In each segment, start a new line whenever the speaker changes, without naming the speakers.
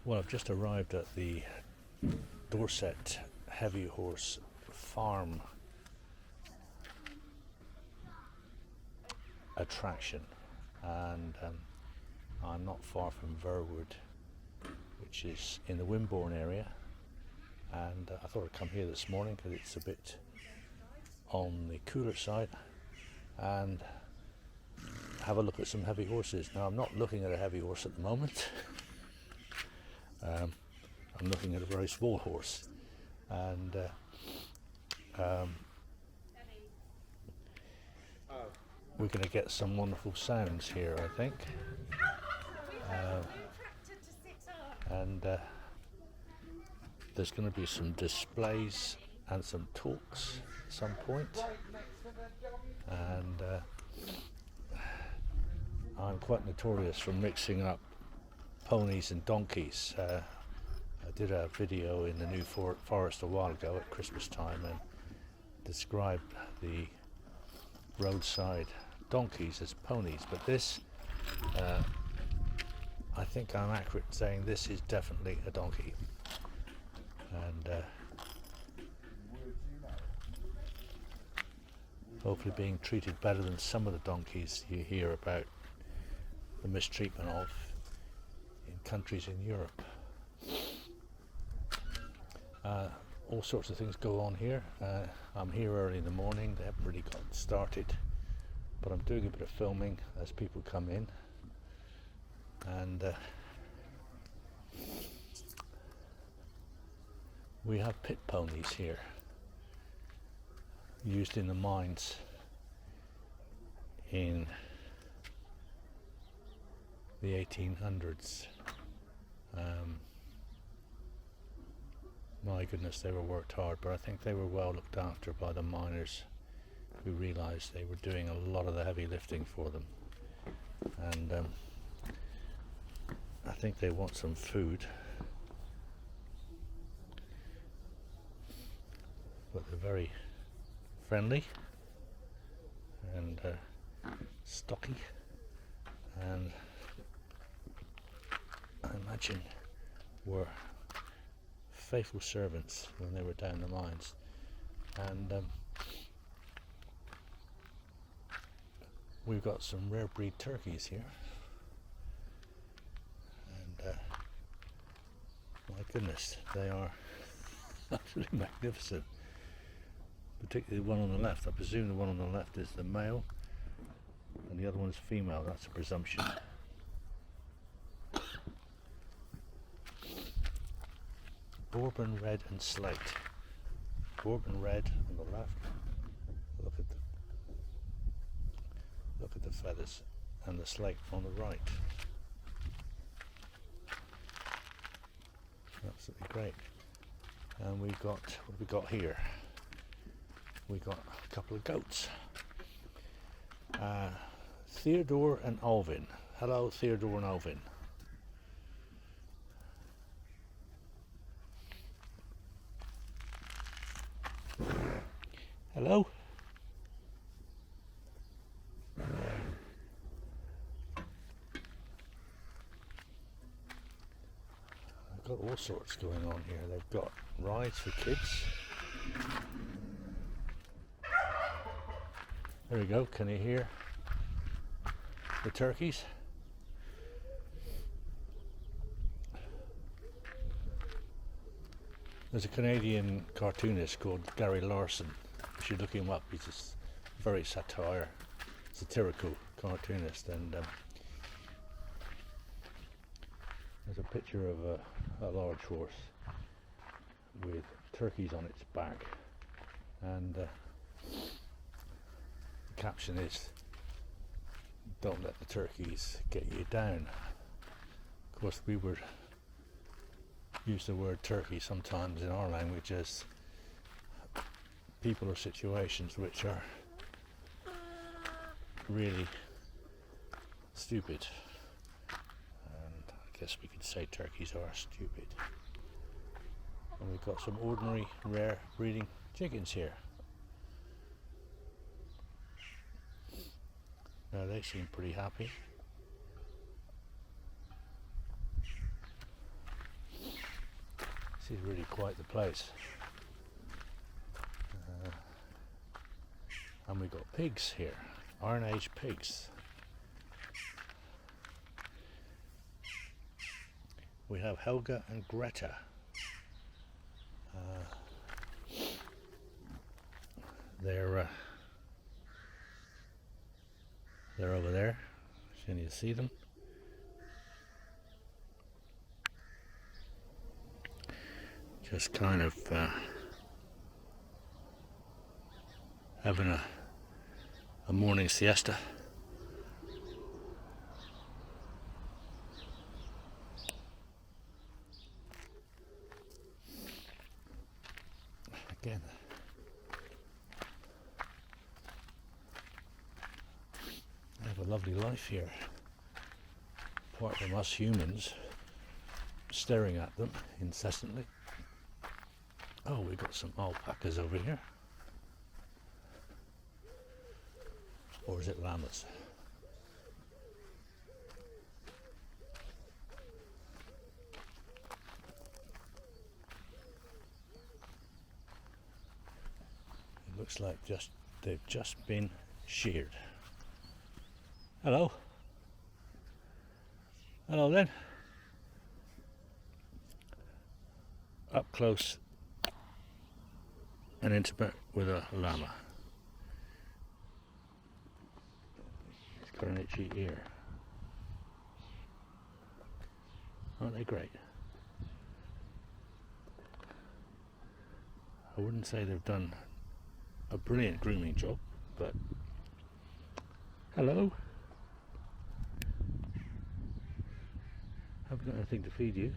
Well, I've just arrived at the Dorset heavy horse farm attraction, and I'm not far from Verwood, which is in the Wimborne area, and I thought I'd come here this morning because it's a bit on the cooler side and have a look at some heavy horses. Now, I'm not looking at a heavy horse at the moment. I'm looking at a very small horse, and we're going to get some wonderful sounds here, I think. And there's going to be some displays and some talks at some point. And I'm quite notorious for mixing up ponies and donkeys. I did a video in the New Forest a while ago at Christmas time and described the roadside donkeys as ponies, but this, I think I'm accurate in saying this is definitely a donkey. And hopefully being treated better than some of the donkeys you hear about the mistreatment of in countries in Europe. All sorts of things go on here. I'm here early in the morning. They haven't really got started, but I'm doing a bit of filming as people come in. And we have pit ponies here, used in the mines in the 1800s. My goodness, they were worked hard, but I think they were well looked after by the miners who realised they were doing a lot of the heavy lifting for them. And I think they want some food, but they're very friendly and stocky, and I imagine were faithful servants when they were down the mines. And we've got some rare breed turkeys here, and my goodness, they are absolutely magnificent, particularly the one on the left. I presume the one on the left is the male and the other one is female. That's a presumption. Bourbon red and slate. Bourbon red on the left. Look at the feathers, and the slate on the right. Absolutely great. And we've got, what have we got here? We've got a couple of goats. Theodore and Alvin. Hello, Theodore and Alvin. Hello. I've got all sorts going on here. They've got rides for kids. There we go. Can you hear the turkeys? There's a Canadian cartoonist called Gary Larson. You should look him up. He's a very satirical cartoonist, and There's a picture of a large horse with turkeys on its back, and the caption is, "Don't let the turkeys get you down." Of course, we would use the word turkey sometimes in our language as people or situations which are really stupid, and I guess we could say turkeys are stupid. And we've got some ordinary rare breeding chickens here. Now they seem pretty happy. This is really quite the place. And we've got pigs here, Iron Age pigs. We have Helga and Greta. They're over there. Can you see them? Just kind of having a morning siesta. Again, they have a lovely life here, apart from us humans staring at them incessantly. Oh, we've got some alpacas over here. Or is it llamas? It looks like they've just been sheared. Hello. Hello then. Up close and intimate with a llama. He's got an itchy ear. Aren't they great? I wouldn't say they've done a brilliant grooming job, but hello. Haven't got anything to feed you,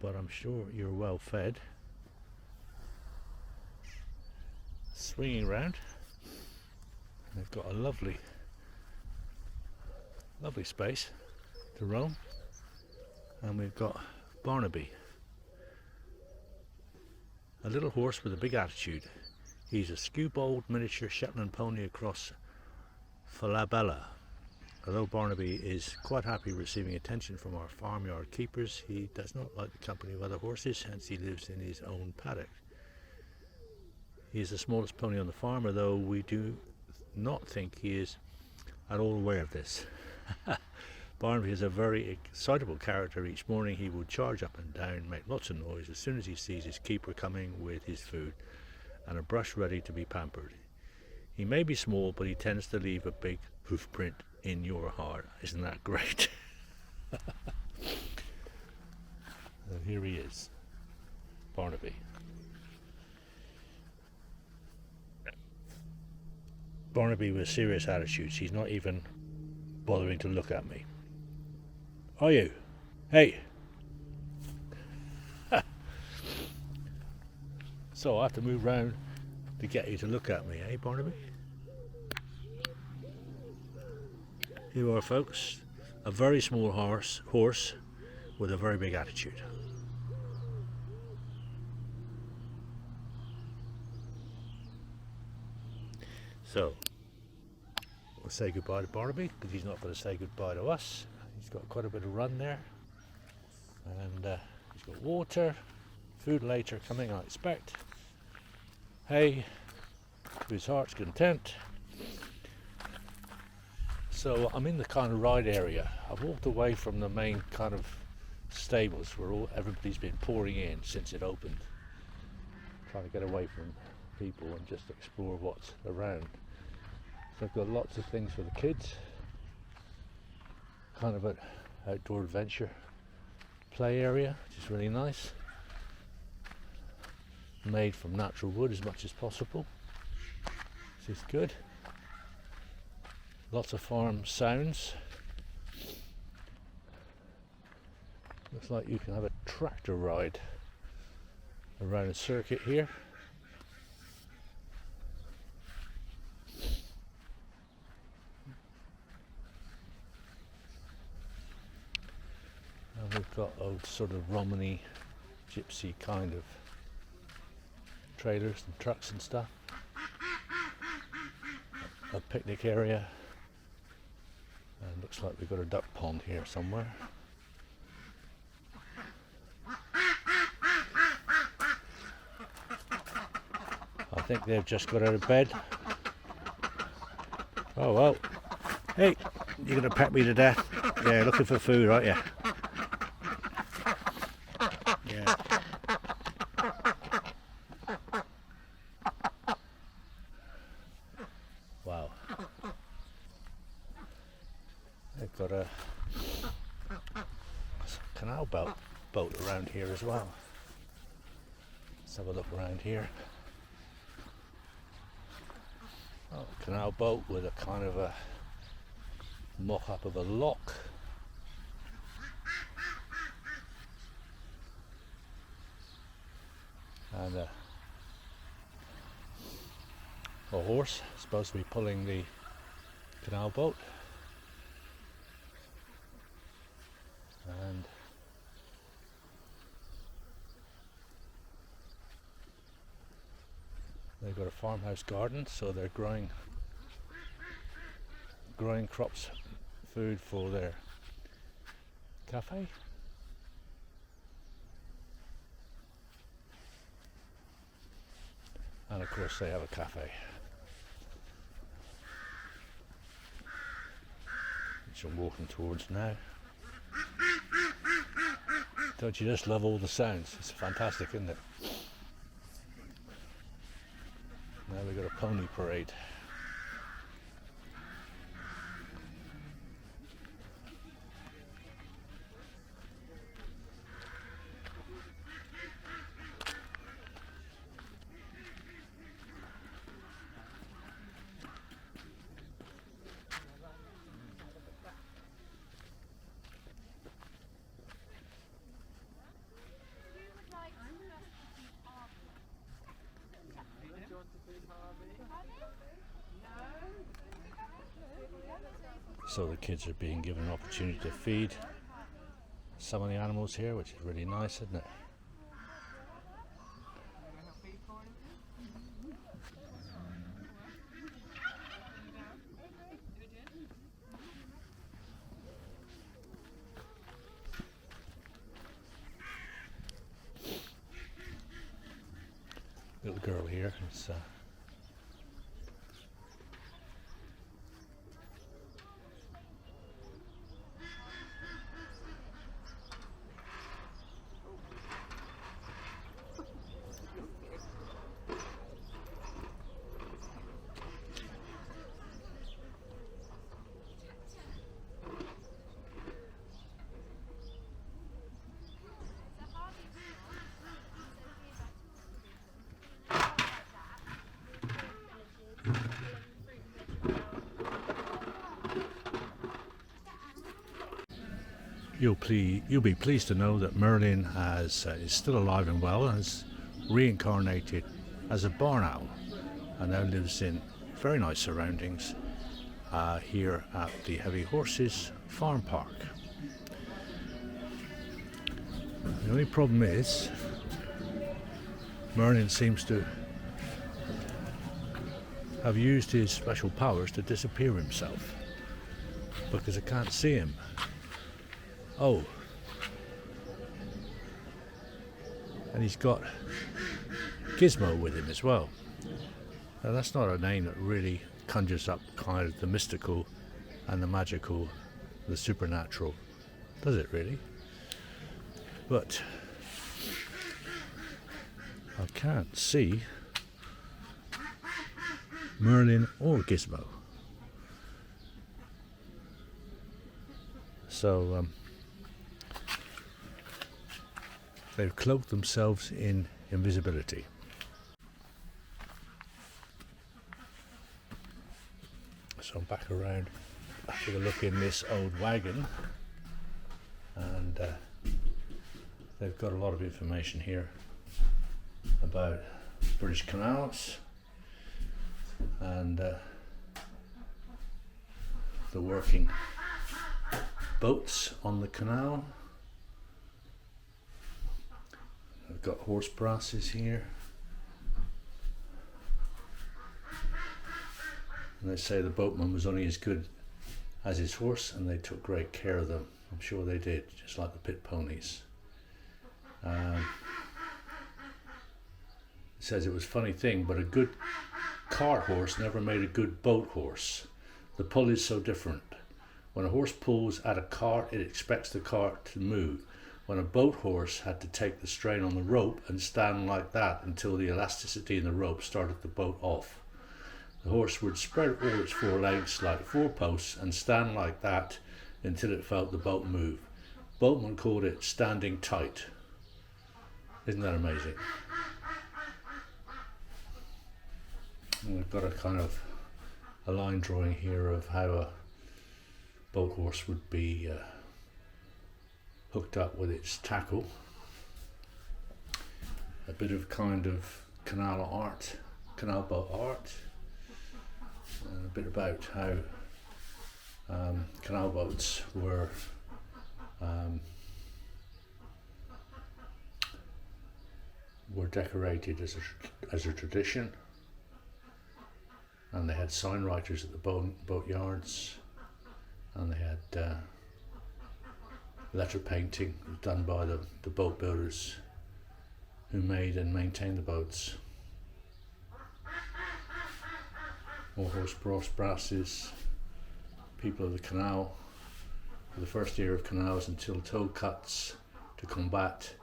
but I'm sure you're well fed. Swinging round, they've got a lovely space to roam, and we've got Barnaby, a little horse with a big attitude. He's a skewbald miniature Shetland pony across Falabella. Although Barnaby is quite happy receiving attention from our farmyard keepers, he does not like the company of other horses, hence he lives in his own paddock. He is the smallest pony on the farm, although we do not think he is at all aware of this. Barnaby is a very excitable character. Each morning he will charge up and down, make lots of noise as soon as he sees his keeper coming with his food and a brush ready to be pampered. He may be small, but he tends to leave a big hoof print in your heart. Isn't that great? And here he is, Barnaby. Barnaby with serious attitudes. He's not even bothering to look at me. Are you? Hey! So I have to move round to get you to look at me, eh, Barnaby? Here you are, folks. A very small horse with a very big attitude. So, we'll say goodbye to Barnaby, because he's not going to say goodbye to us. He's got quite a bit of run there, and he's got water, food later coming, I expect. Hay to his heart's content. So I'm in the kind of ride area. I've walked away from the main kind of stables where everybody's been pouring in since it opened, trying to get away from people and just explore what's around. So I've got lots of things for the kids, kind of an outdoor adventure play area, which is really nice. Made from natural wood as much as possible. This is good. Lots of farm sounds. Looks like you can have a tractor ride around a circuit here. And we've got old sort of Romany gypsy kind of trailers and trucks and stuff. A picnic area, and looks like we've got a duck pond here somewhere. I think they've just got out of bed. Oh well. Hey, you're gonna pet me to death. Yeah, looking for food, aren't you? Yeah. Wow. They've got a canal boat around here as well. Let's have a look around here. Oh, canal boat with a kind of a mock-up of a lock. And a horse supposed to be pulling the canal boat. And they've got a farmhouse garden, so they're growing crops, food for their cafe. And of course they have a cafe, which I'm walking towards now. Don't you just love all the sounds? It's fantastic, isn't it? Now we've got a pony parade. So the kids are being given an opportunity to feed some of the animals here, which is really nice, isn't it? Little girl here. It's You'll be pleased to know that Merlin is still alive and well, and has reincarnated as a barn owl, and now lives in very nice surroundings here at the Heavy Horses Farm Park. The only problem is Merlin seems to have used his special powers to disappear himself, because I can't see him. Oh, and he's got Gizmo with him as well. Now that's not a name that really conjures up kind of the mystical and the magical, the supernatural, does it really? But I can't see Merlin or Gizmo. So they've cloaked themselves in invisibility. So I'm back around, having a look in this old wagon, and they've got a lot of information here about British canals and the working boats on the canal. I've got horse brasses here, and they say the boatman was only as good as his horse, and they took great care of them. I'm sure they did, just like the pit ponies. It says it was a funny thing, but a good cart horse never made a good boat horse. The pull is so different. When a horse pulls at a cart, it expects the cart to move. When a boat horse had to take the strain on the rope and stand like that until the elasticity in the rope started the boat off. The horse would spread all its four legs like four posts and stand like that until it felt the boat move. Boatmen called it standing tight. Isn't that amazing? And we've got a kind of a line drawing here of how a boat horse would be hooked up with its tackle. A bit of kind of canal art, canal boat art, and a bit about how canal boats were decorated as a tradition, and they had sign writers at the boat yards, and they had letter painting done by the boat builders who made and maintained the boats. More horse brasses, people of the canal, for the first year of canals until tow cuts to combat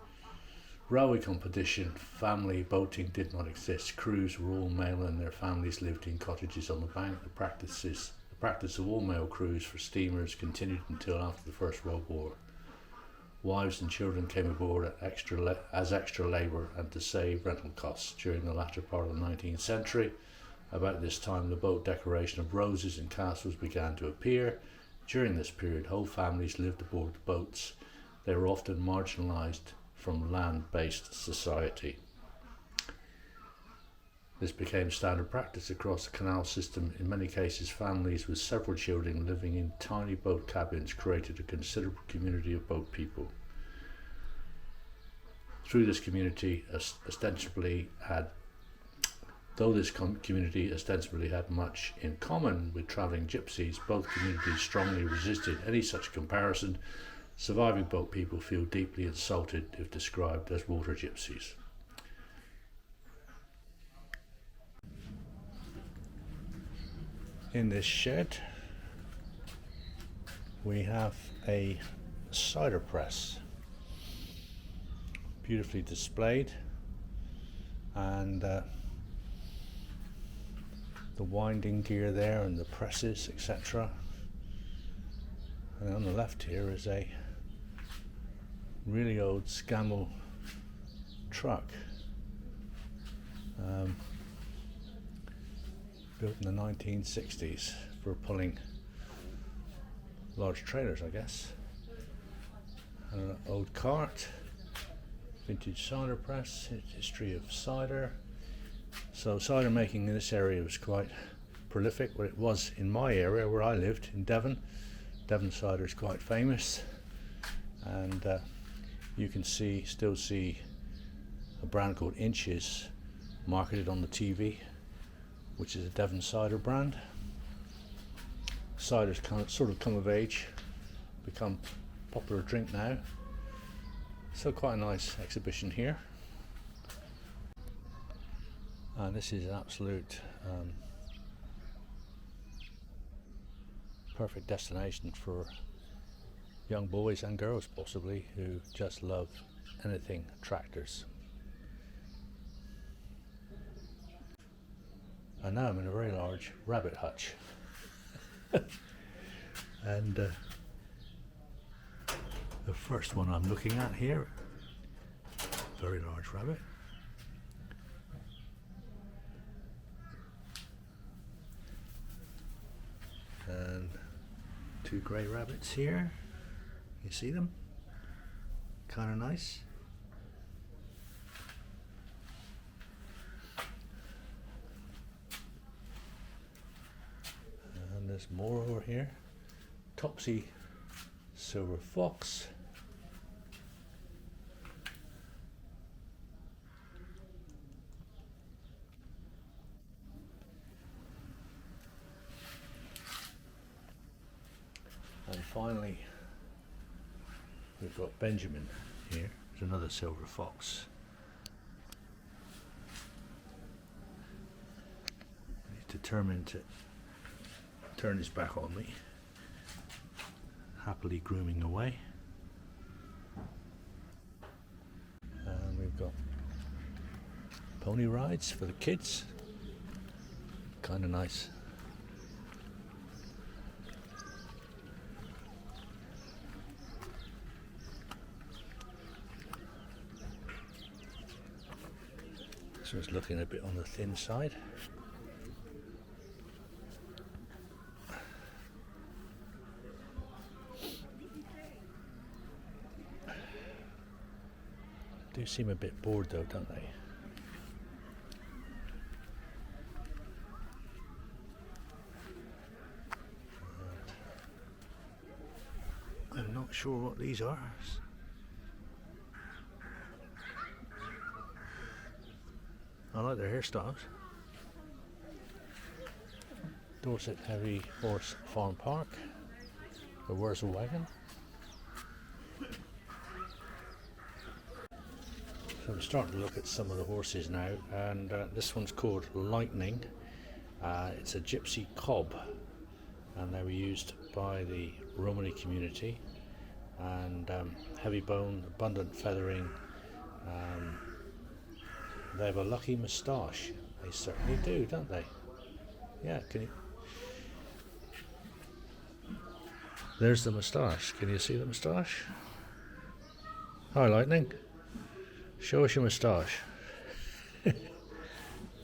railway competition. Family boating did not exist. Crews were all male and their families lived in cottages on the bank. The practice of all male crews for steamers continued until after the First World War. Wives and children came aboard as extra labour and to save rental costs. During the latter part of the 19th century, about this time, the boat decoration of roses and castles began to appear. During this period, whole families lived aboard boats. They were often marginalised from land-based society. This became standard practice across the canal system. In many cases, families with several children living in tiny boat cabins created a considerable community of boat people. Though this community ostensibly had much in common with travelling gypsies, both communities strongly resisted any such comparison. Surviving boat people feel deeply insulted if described as water gypsies. In this shed we have a cider press, beautifully displayed, and the winding gear there and the presses, etc. And on the left here is a really old Scammell truck, built in the 1960s for pulling large trailers, I guess. And an old cart, vintage cider press, history of cider. So cider making in this area was quite prolific. Well, it was in my area where I lived in Devon. Devon cider is quite famous, and you can still see a brand called Inches marketed on the TV, which is a Devon cider brand. Cider's sort of come of age, become a popular drink now. So quite a nice exhibition here. And this is an absolute perfect destination for young boys and girls possibly who just love anything tractors. And now I'm in a very large rabbit hutch. And the first one I'm looking at here very large rabbit. And two grey rabbits here. You see them? Kind of nice. And there's more over here. Topsy silver fox. And finally, we've got Benjamin here. There's another silver fox. He's determined to turn his back on me, happily grooming away. And we've got pony rides for the kids. Kind of nice. So it's looking a bit on the thin side. Do seem a bit bored though, don't they? I'm not sure what these are. I like their hairstyles. Dorset Heavy Horse Farm Park. But where's the wagon? So we're starting to look at some of the horses now, and this one's called Lightning. It's a gypsy cob, and they were used by the Romany community. And heavy bone, abundant feathering. They have a lucky moustache. They certainly do, don't they? Yeah, can you? There's the moustache. Can you see the moustache? Hi, Lightning. Show us your moustache.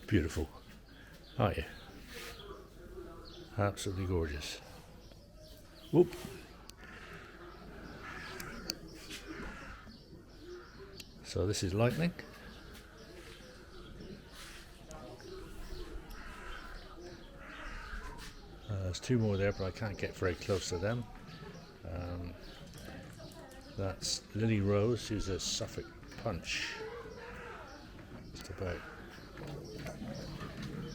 Beautiful, aren't you? Absolutely gorgeous. Whoop. So this is Lightning. There's two more there, but I can't get very close to them. That's Lily Rose, who's a Suffolk Punch. Just about.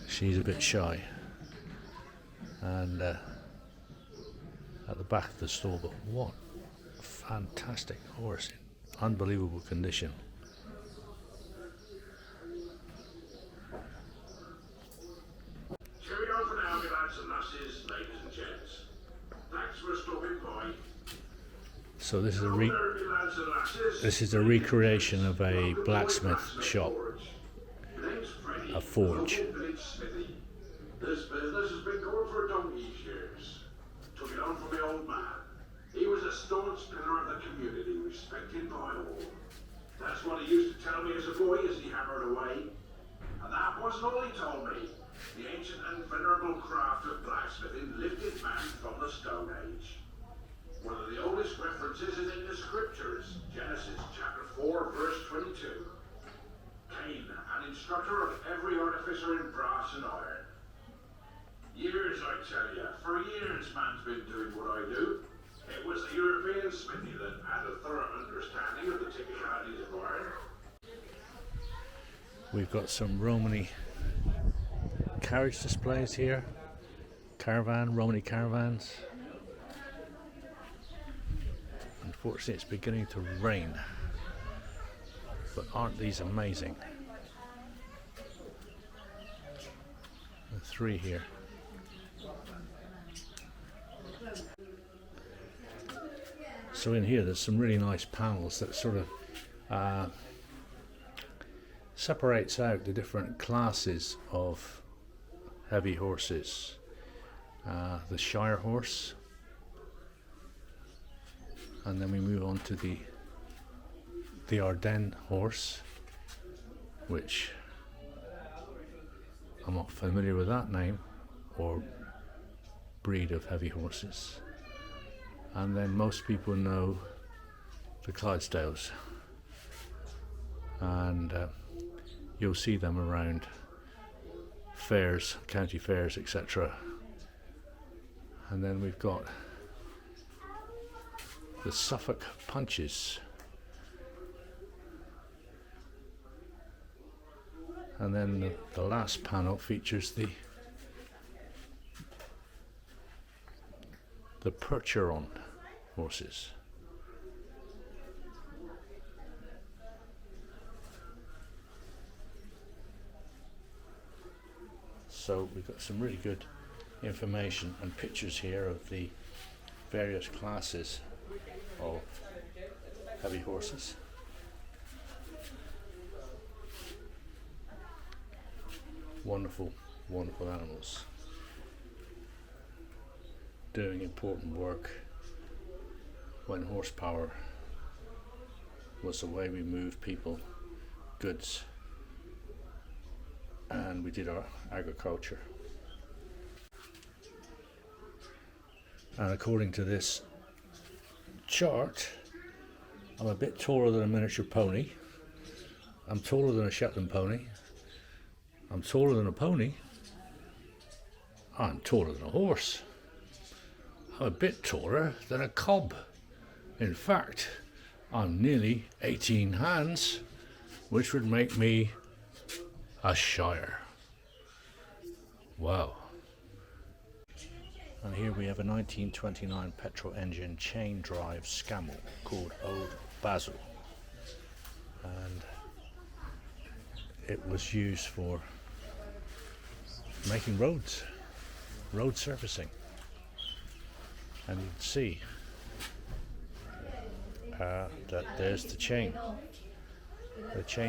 She's a bit shy. And at the back of the stall, but what a fantastic horse in unbelievable condition. So this is a recreation of a blacksmith shop, a forge.
This business has been going for donkey's years. Took it on from my old man. He was a staunch pillar of the community, respected by all. That's what he used to tell me as a boy as he hammered away. And that wasn't all he told me. The ancient and venerable craft of blacksmithing lifted man from the Stone Age. One of the oldest references is in the scriptures, Genesis chapter 4, verse 22. Cain, an instructor of every artificer in brass and iron. Years, I tell you, for years man's been doing what I do. It was the European smithy that had a thorough understanding of the technicalities of iron.
We've got some Romany carriage displays here. Romany caravans. Unfortunately, it's beginning to rain, but aren't these amazing? There are three here. So in here, there's some really nice panels that sort of separates out the different classes of heavy horses. The Shire horse. And then we move on to the Ardennes horse, which I'm not familiar with that name or breed of heavy horses. And then most people know the Clydesdales, and you'll see them around fairs, county fairs, etc. And then we've got the Suffolk Punches, and then the last panel features the Percheron horses. So we've got some really good information and pictures here of the various classes of heavy horses. Wonderful, wonderful animals doing important work when horsepower was the way we moved people, goods, and we did our agriculture. And according to this chart, I'm a bit taller than a miniature pony. I'm taller than a Shetland pony. I'm taller than a pony. I'm taller than a horse. I'm a bit taller than a cob. In fact, I'm nearly 18 hands, which would make me a shire. Wow. And here we have a 1929 petrol engine chain drive Scamel called Old Basil, and it was used for making roads, road surfacing. And you can see that there's the chain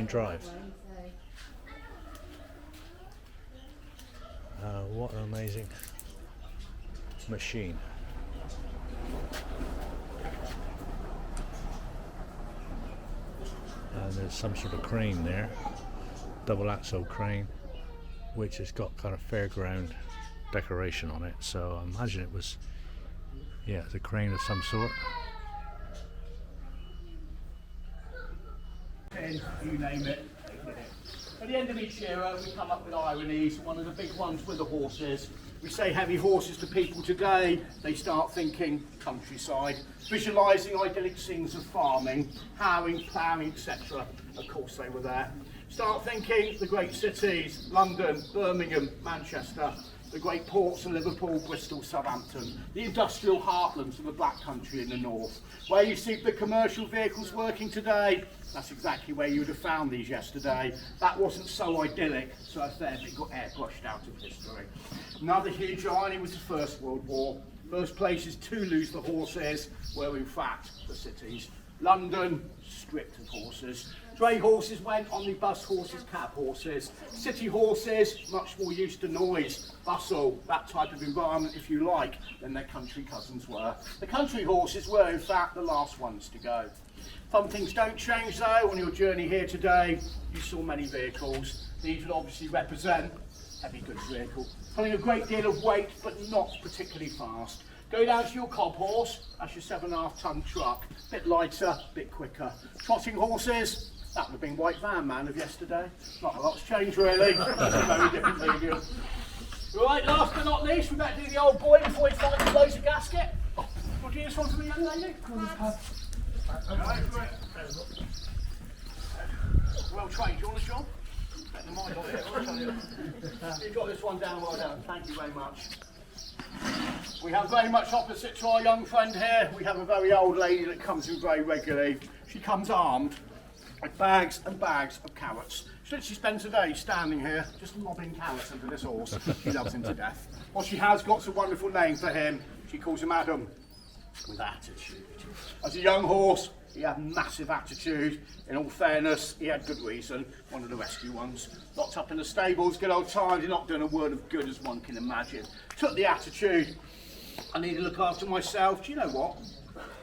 drive. What an amazing machine. And there's some sort of crane there, double axle crane, which has got kind of fairground decoration on it, so I imagine it was, yeah, the crane of some sort.
You name it, they did it. At the end of each era, we come up with Ironies. One of the big ones with the horses. We say heavy horses to people today, they start thinking countryside, visualising idyllic scenes of farming, harrowing, ploughing, etc. Of course they were there. Start thinking the great cities, London, Birmingham, Manchester, the great ports of Liverpool, Bristol, Southampton, the industrial heartlands of the Black Country in the north. Where you see the commercial vehicles working today, that's exactly where you would have found these yesterday. That wasn't so idyllic, so a fair bit got airbrushed out of history. Another huge irony was the First World War. First places to lose the horses were in fact the cities. London, stripped of horses. Dray horses went, omnibus horses, cab horses. City horses, much more used to noise, bustle, that type of environment if you like, than their country cousins were. The country horses were in fact the last ones to go. Some things don't change though. On your journey here today, you saw many vehicles. These would obviously represent heavy goods vehicle, having a great deal of weight but not particularly fast. Go down to your cob horse, that's your 7.5 ton truck, bit lighter, bit quicker. Trotting horses, that would have been White Van Man of yesterday. Not a lot's changed really, it's a very different medium. Right, last but not least, we better do the old boy before he finally blows a gasket. What do you just want from the young lady? Well trained, do you want a job? Better than mine, I'll tell you. You've got this one down well done, thank you very much. We have very much opposite to our young friend here. We have a very old lady that comes in very regularly. She comes armed with bags and bags of carrots. She literally spends a day standing here just lobbing carrots into this horse. She loves him to death. Well, she has got a wonderful name for him. She calls him Adam, with attitude. As a young horse, he had massive attitude. In all fairness, he had good reason. One of the rescue ones. Locked up in the stables, good old times. He's not doing a word of good as one can imagine. Took the attitude. I need to look after myself. Do you know what?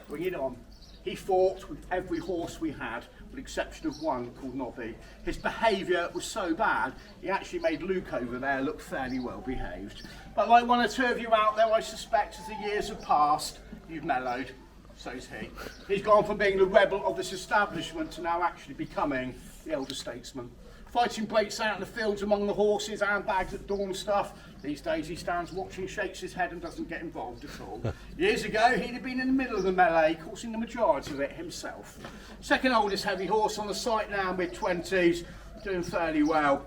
Bring it on. He fought with every horse we had. with the exception of one called Nobby. His behaviour was so bad, he actually made Luke over there look fairly well behaved. But like one or two of you out there, I suspect as the years have passed, you've mellowed. So's he. He's gone from being the rebel of this establishment to now actually becoming the elder statesman. Fighting breaks out in the fields among the horses, handbags at dawn stuff. These days he stands watching, shakes his head and doesn't get involved at all. Years ago he'd have been in the middle of the melee, causing the majority of it himself. Second oldest heavy horse on the site now, mid-20s, doing fairly well.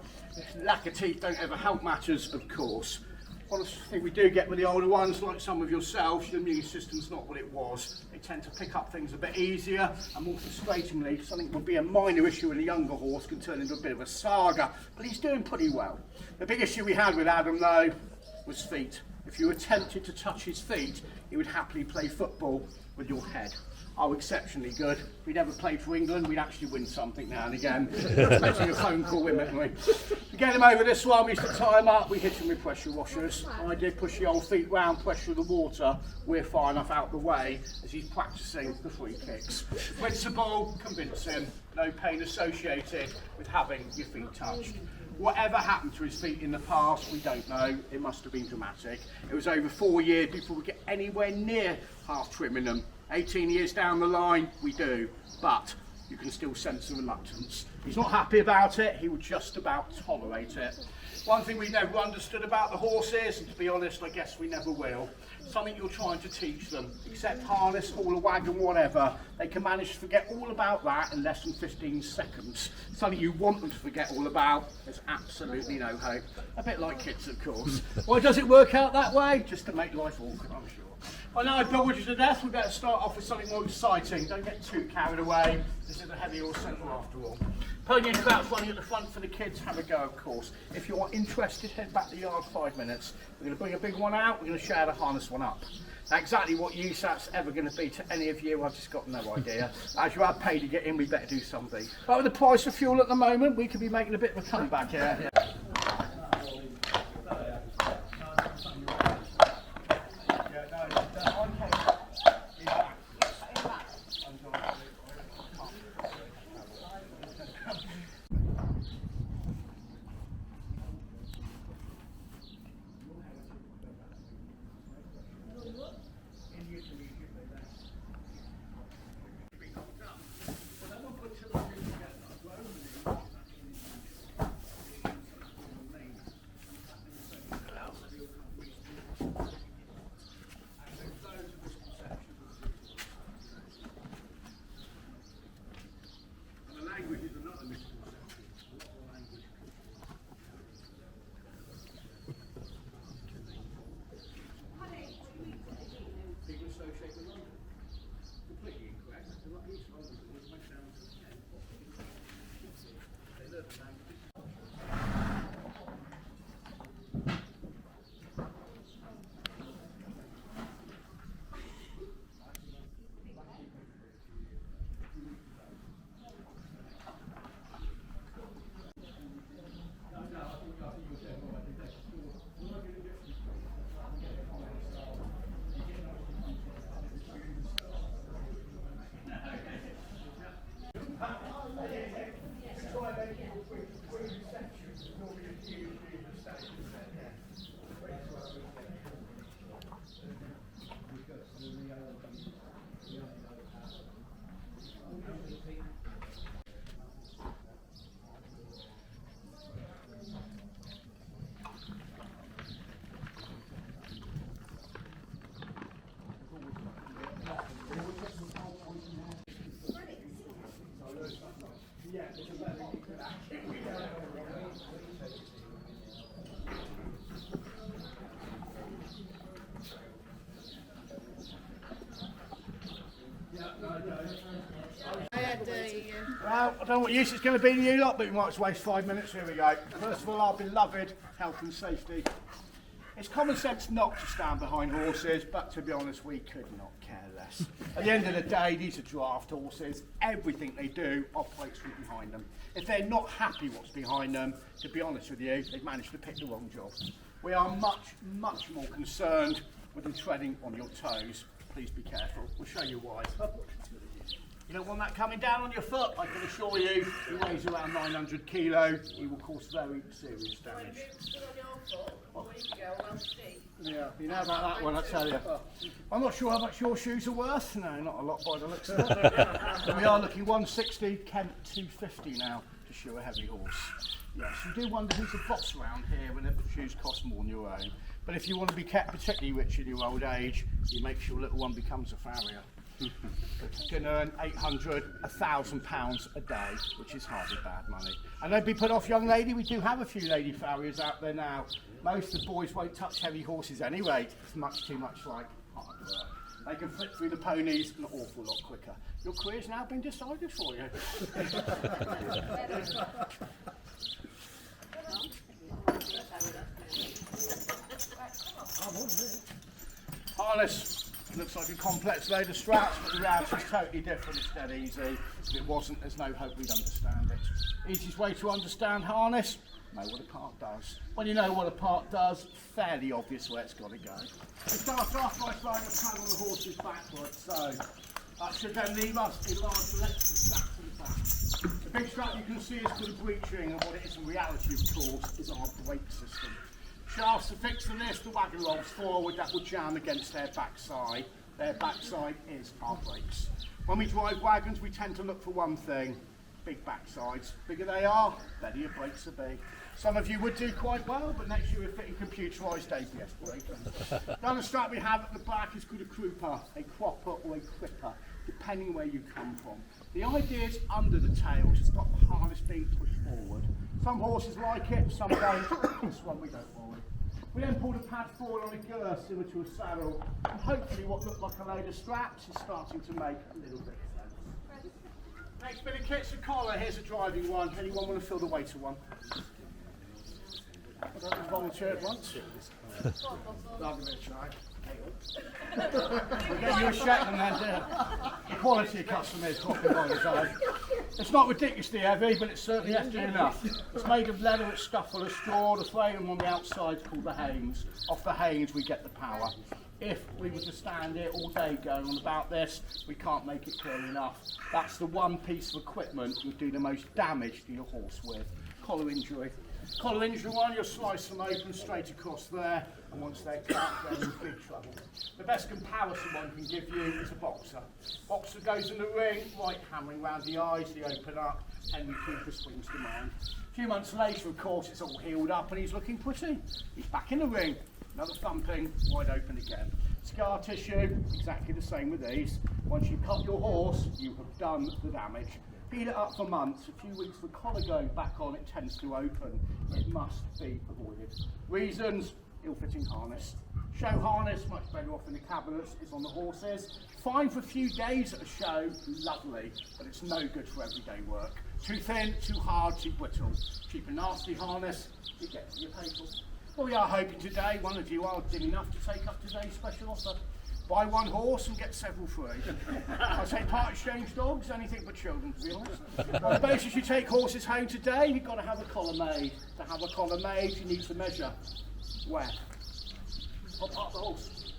Lack of teeth don't ever help matters, of course. One thing we do get with the older ones, like some of yourselves, your immune system's not what it was. They tend to pick up things a bit easier, and more frustratingly, something that would be a minor issue in a younger horse can turn into a bit of a saga, but he's doing pretty well. The big issue we had with Adam, though, was feet. If you attempted to touch his feet, he would happily play football with your head. Oh, exceptionally good. If we'd ever played for England, we'd actually win something now and again. Making a phone call with him, wouldn't we? To get him over this one, we used to tie him up, we hit him with pressure washers. I did push the old feet round, pressure the water. We're far enough out the way as he's practising the free kicks. Principle, convince him. No pain associated with having your feet touched. Whatever happened to his feet in the past, we don't know. It must have been dramatic. It was over 4 years before we get anywhere near half trimming them. 18 years down the line, we do, but you can still sense the reluctance. He's not happy about it, he would just about tolerate it. One thing we never understood about the horses, and to be honest, I guess we never will, something you're trying to teach them. Except harness, haul a wagon, whatever, they can manage to forget all about that in less than 15 seconds. Something you want them to forget all about, there's absolutely no hope. A bit like kids, of course. Why does it work out that way? Just to make life awkward, I'm sure. I know I bored you to death, we better start off with something more exciting. Don't get too carried away. This is a heavy horse centre after all. Pony and Crouch running at the front for the kids, have a go of course. If you're interested, head back to the yard 5 minutes. We're going to bring a big one out, we're going to show how to harness one up. Now exactly what use that's ever going to be to any of you, I've just got no idea. As you have paid to get in, we better do something. But with the price of fuel at the moment, we could be making a bit of a comeback here. Well, I don't know what use it's going to be to you lot, but we might just waste 5 minutes. Here we go. First of all, our beloved health and safety. It's common sense not to stand behind horses, but to be honest, we could not care less. At the end of the day, these are draft horses. Everything they do operates from behind them. If they're not happy what's behind them, to be honest with you, they've managed to pick the wrong job. We are much, much more concerned with them treading on your toes. Please be careful. We'll show you why. You don't want that coming down on your foot, I can assure you. He weighs around 900 kilo. He will cause very serious damage. Yeah, you know about that one, I tell you. I'm not sure how much your shoes are worth. No, not a lot by the looks of it. We are looking 160, Kent 250 now to shoe a heavy horse. Yes, you do wonder who's the boss around here when the shoes cost more than your own. But if you want to be kept particularly rich in your old age, you make sure little one becomes a farrier. You can earn £800, £1,000 a day, which is hardly bad money. And don't be put off, young lady, we do have a few lady farriers out there now. Most of the boys won't touch heavy horses anyway. It's much too much like hard work. They can flip through the ponies an awful lot quicker. Your career's now been decided for you. Harness. Looks like a complex load of straps, but the reality is totally different. It's dead easy. If it wasn't, there's no hope we'd understand it. Easiest way to understand harness, know what a part does. When you know what a part does, fairly obvious where it's got to go. We start off by throwing a pad on the horse's backwards, so that should then leave us with large electrical straps in the back. The big strap you can see is for the breeching, and what it is in reality, of course, is our brake system. Shafts are fixed to this, the wagon rolls forward, that will jam against their backside. Their backside is our brakes. When we drive wagons, we tend to look for one thing, big backsides. Bigger they are, better your brakes will be. Some of you would do quite well, but next year we're fitting computerised ABS brakes. The other strap we have at the back is called a crooper, a cropper or a cripper, depending where you come from. The idea is under the tail to stop the harness being pushed forward. Some horses like it, some don't. This one we don't worry. We then pull the pad forward on a girth similar to a saddle, and hopefully what looked like a load of straps is starting to make a little bit of sense. Next bit of kit's a collar. Here's a driving one. Anyone want to fill the weight of one? I don't volunteer at once. Lovely bit of try. We'll get you a Shetland then, dear. Quality customers talking by his eye. It's not ridiculously heavy, but it's certainly hefty enough. It's made of leather, it's stuffed full of straw. The frame on the outside is called the hames. Off the hames we get the power. If we were to stand here all day going on about this, we can't make it clear enough. That's the one piece of equipment you do the most damage to your horse with. Collar injury. Collar injury one, you'll slice them open straight across there, and once they're cut, they're in big trouble. The best comparison one can give you is a boxer. Boxer goes in the ring, right hammering round the eyes, they open up, Henry Cooper swings to mind. A few months later, of course, it's all healed up and he's looking pretty. He's back in the ring, another thumping, wide open again. Scar tissue, exactly the same with these. Once you cut your horse, you have done the damage. Beat it up for months, a few weeks, the collar going back on, it tends to open. It must be avoided. Reasons, ill-fitting harness. Show harness, much better off in the cabinets, is on the horses. Fine for a few days at a show, lovely, but it's no good for everyday work. Too thin, too hard, too brittle. Cheap and nasty harness, you get to your paper. Well, we are hoping today one of you are dim enough to take up today's special offer. Buy one horse and get several free. I say part exchange dogs, anything but children, to be honest. On the basis you take horses home today, you've got to have a collar made. To have a collar made, you need to measure. Where? What part of the horse?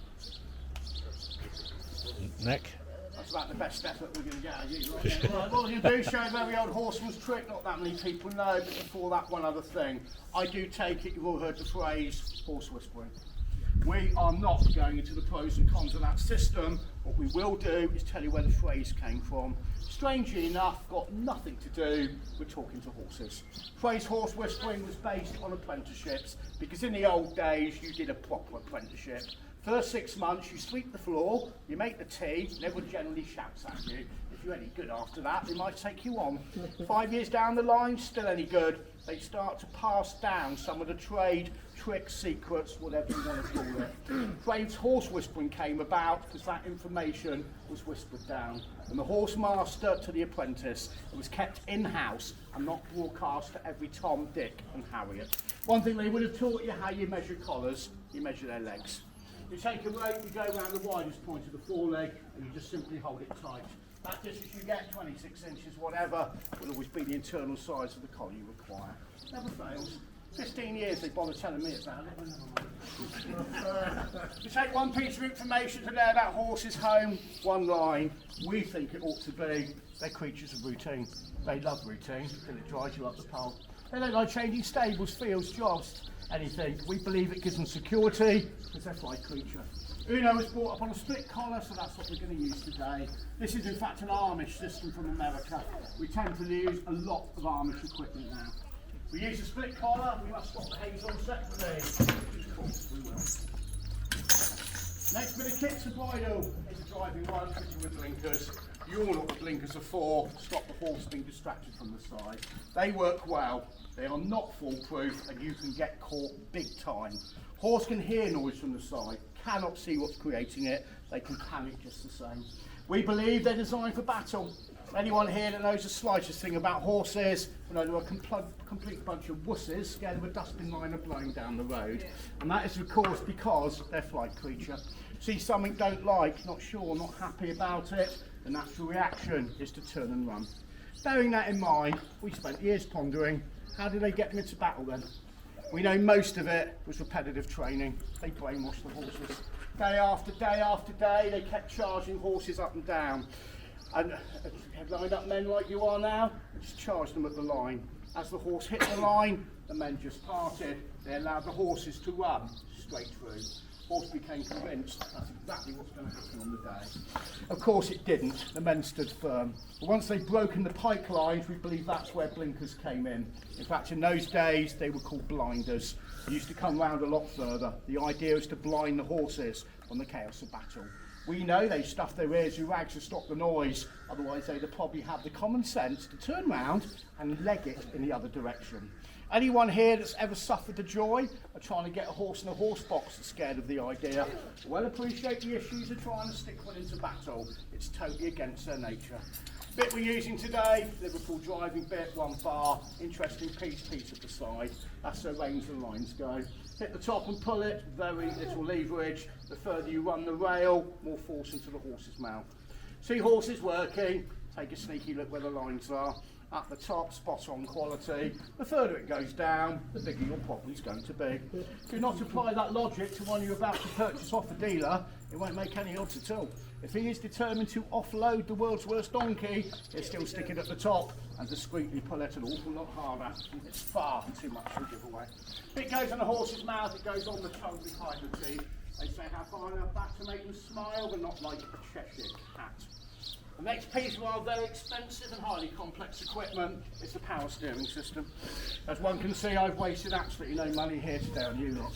Neck.
That's about the best effort we're going to get out of you. Right, what you do, show a very old horseman's trick, not that many people know, but before that, one other thing. I do take it, you've all heard the phrase, horse whispering. We are not going into the pros and cons of that system. What we will do is tell you where the phrase came from. Strangely enough, got nothing to do with talking to horses. Phrase horse whispering was based on apprenticeships, because in the old days you did a proper apprenticeship. First 6 months you sweep the floor, you make the tea, and everyone generally shouts at you. If you're any good after that, they might take you on. 5 years down the line, still any good, they start to pass down some of the trade, tricks, secrets, whatever you want to call it. Phrase horse whispering came about because that information was whispered down. From the horse master to the apprentice, it was kept in-house and not broadcast to every Tom, Dick and Harriet. One thing they would have taught you how you measure collars, you measure their legs. You take a rope, you go around the widest point of the foreleg and you just simply hold it tight. That distance you get, 26 inches, whatever, will always be the internal size of the collar you require. Never fails. 15 years they bother telling me it's out. To take one piece of information to lay that horse's home, one line, we think it ought to be, they're creatures of routine. They love routine until it drives you up the pole. They don't like changing stables, fields, jobs, anything. We believe it gives them security, because they're flight creature. Uno was brought up on a split collar, so that's what we're going to use today. This is in fact an Amish system from America. We tend to use a lot of Amish equipment now. We use a split collar, we must swap the haze on separately. Of course we will. Next bit of kit's a bridle. It's a driving one, fitting with blinkers. You all know what the blinkers are for, to stop the horse being distracted from the side. They work well, they are not foolproof, and you can get caught big time. Horse can hear noise from the side, cannot see what's creating it, they can panic just the same. We believe they're designed for battle. Anyone here that knows the slightest thing about horses will know they're a complete bunch of wusses scared of a dustbin liner blowing down the road. And that is of course because they're flight creature. See something don't like, not sure, not happy about it, the natural reaction is to turn and run. Bearing that in mind, we spent years pondering, how did they get them into battle then? We know most of it was repetitive training. They brainwashed the horses. Day after day after day, they kept charging horses up and down. And had lined up men like you are now, just charged them at the line. As the horse hit the line, the men just parted. They allowed the horses to run straight through. Horse became convinced that's exactly what's going to happen on the day. Of course it didn't, the men stood firm. But once they'd broken the pike lines, we believe that's where blinkers came in. In fact, in those days, they were called blinders. They used to come round a lot further. The idea is to blind the horses from the chaos of battle. We know they stuff their ears with rags to stop the noise, otherwise they'd probably have the common sense to turn round and leg it in the other direction. Anyone here that's ever suffered the joy of trying to get a horse in a horse box that's scared of the idea, well appreciate the issues of trying to stick one into battle. It's totally against their nature. Bit we're using today, Liverpool driving bit, one bar, interesting piece at the side. That's where reins and lines go. Hit the top and pull it, very little leverage. The further you run the rail, more force into the horse's mouth. See horses working, take a sneaky look where the lines are. At the top, spot on quality. The further it goes down, the bigger your problem's going to be. Do not apply that logic to one you're about to purchase off a dealer, it won't make any odds at all. If he is determined to offload the world's worst donkey, he'll still stick it at the top and discreetly pull it an awful lot harder. It's far too much to give away. It goes on the horse's mouth, it goes on the tongue behind the teeth. They say how far enough back to make them smile, but not like a Cheshire cat. The next piece of our very expensive and highly complex equipment is the power steering system. As one can see, I've wasted absolutely no money here today on you lot.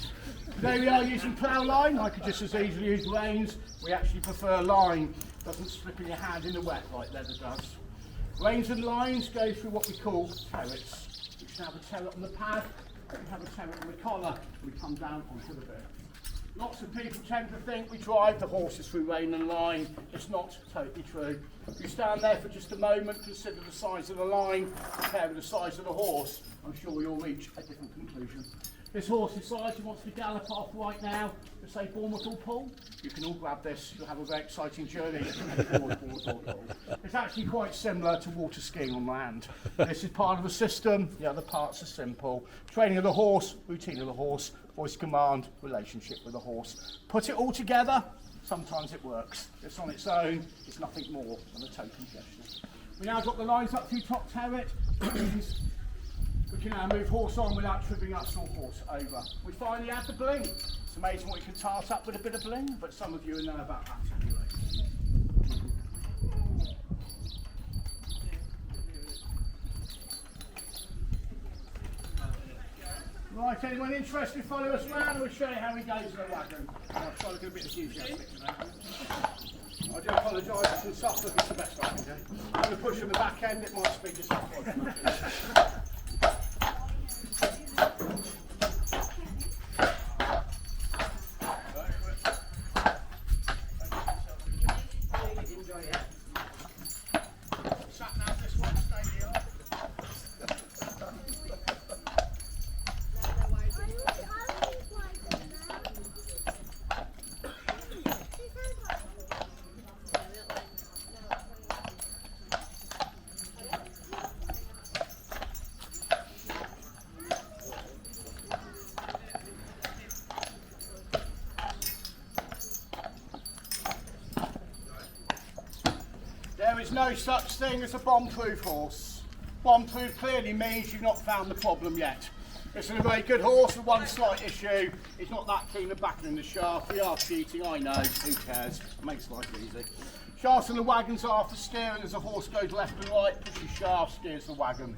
Today we are using plough line. I could just as easily use reins. We actually prefer line. It doesn't slip in your hand in the wet like leather does. Reins and lines go through what we call turrets. We can have a turret on the pad, we can have a turret on the collar, and we come down onto the bit. Lots of people tend to think we drive the horses through rein and line. It's not totally true. If you stand there for just a moment, consider the size of the line, compare with the size of the horse, I'm sure you'll reach a different conclusion. This horse decides he wants to gallop off right now to say Bournemouth or Pool. You can all grab this, you'll have a very exciting journey. It's actually quite similar to water skiing on land. This is part of a system, the other parts are simple. Training of the horse, routine of the horse, voice command, relationship with the horse. Put it all together, sometimes it works. It's on its own, it's nothing more than a token gesture. We now got the lines up through top turret. We can now move horse on without tripping us or horse over. We finally add the bling. It's amazing what you can tart up with a bit of bling, but some of you will know about that anyway. Right, anyone interested, follow us around, we'll show you how we go to the wagon. I'll try to look a bit enthusiastic today. I do apologise, it's in Suffolk, it's the best I can do. I'm going to push on the back end, it might speed us up. is no such thing as a bomb-proof horse. Bomb-proof clearly means you've not found the problem yet. This is a very good horse with one slight issue. He's not that keen on backing in the shaft. We are cheating, I know. Who cares? Makes life easy. Shafts and the wagons are for steering as the horse goes left and right. Pushes shaft, steers the wagon.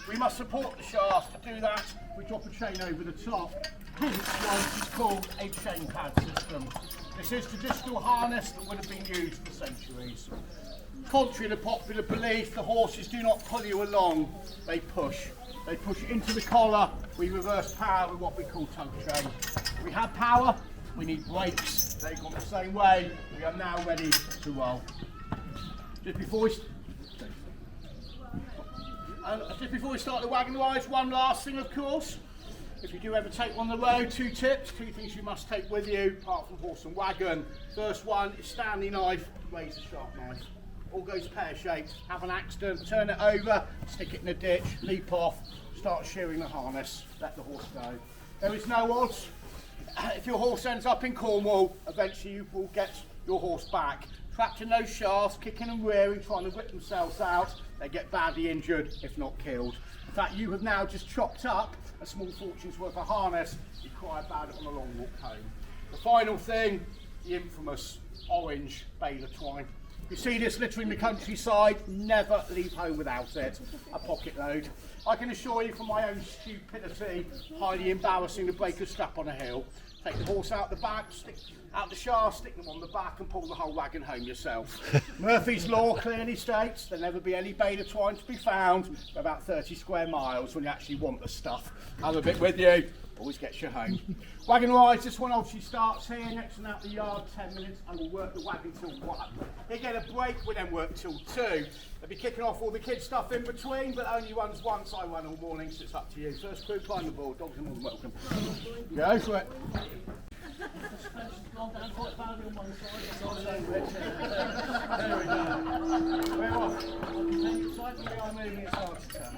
We must support the shaft. To do that, we drop a chain over the top. Hence why it's called a chain pad system. This is traditional harness that would have been used for centuries. Contrary to popular belief, the horses do not pull you along, they push. They push into the collar, we reverse power with what we call tug chain. We have power, we need brakes, they've gone the same way, we are now ready to roll. Just before we start the wagon rise, one last thing of course. If you do ever take one on the road, two tips, two things you must take with you, apart from horse and wagon. First one is Stanley knife, razor sharp knife. All goes pear-shaped, have an accident, turn it over, stick it in a ditch, leap off, start shearing the harness, let the horse go. There is no odds. If your horse ends up in Cornwall, eventually you will get your horse back. Trapped in those shafts, kicking and rearing, trying to whip themselves out, they get badly injured, if not killed. In fact, you have now just chopped up a small fortune's worth of harness, you cry about it on a long walk home. The final thing, the infamous orange baler twine. You see this littering the countryside, never leave home without it. A pocket load. I can assure you from my own stupidity, highly embarrassing to break a strap on a hill. Take the horse out the back, stick out the shaft, stick them on the back and pull the whole wagon home yourself. Murphy's Law clearly states there'll never be any baler twine to be found for about 30 square miles when you actually want the stuff. Have a bit with you, always gets you home. Wagon rise, this one obviously starts here, next one out the yard, 10 minutes, and we'll work the wagon till 1. They get a break, we then work till 2. They'll be kicking off all the kids' stuff in between, but only runs once. I run all morning, so it's up to you. First crew, climb the board, dogs are more than welcome. Go for it. There we go. We're off. Slightly we are moving as hard as we can.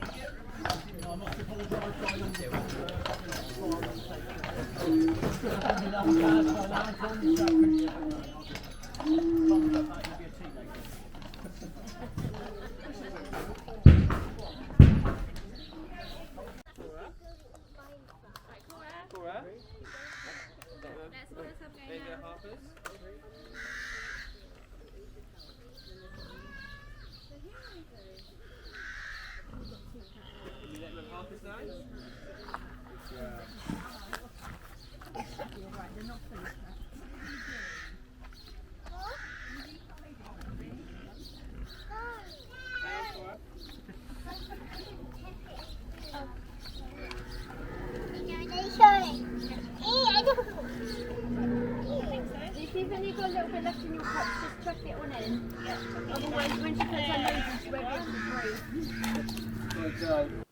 I must apologise for
If you've got a little bit left in your cup, just chuck it on in. Otherwise, when she puts her nose, she won't be able to breathe.
Good.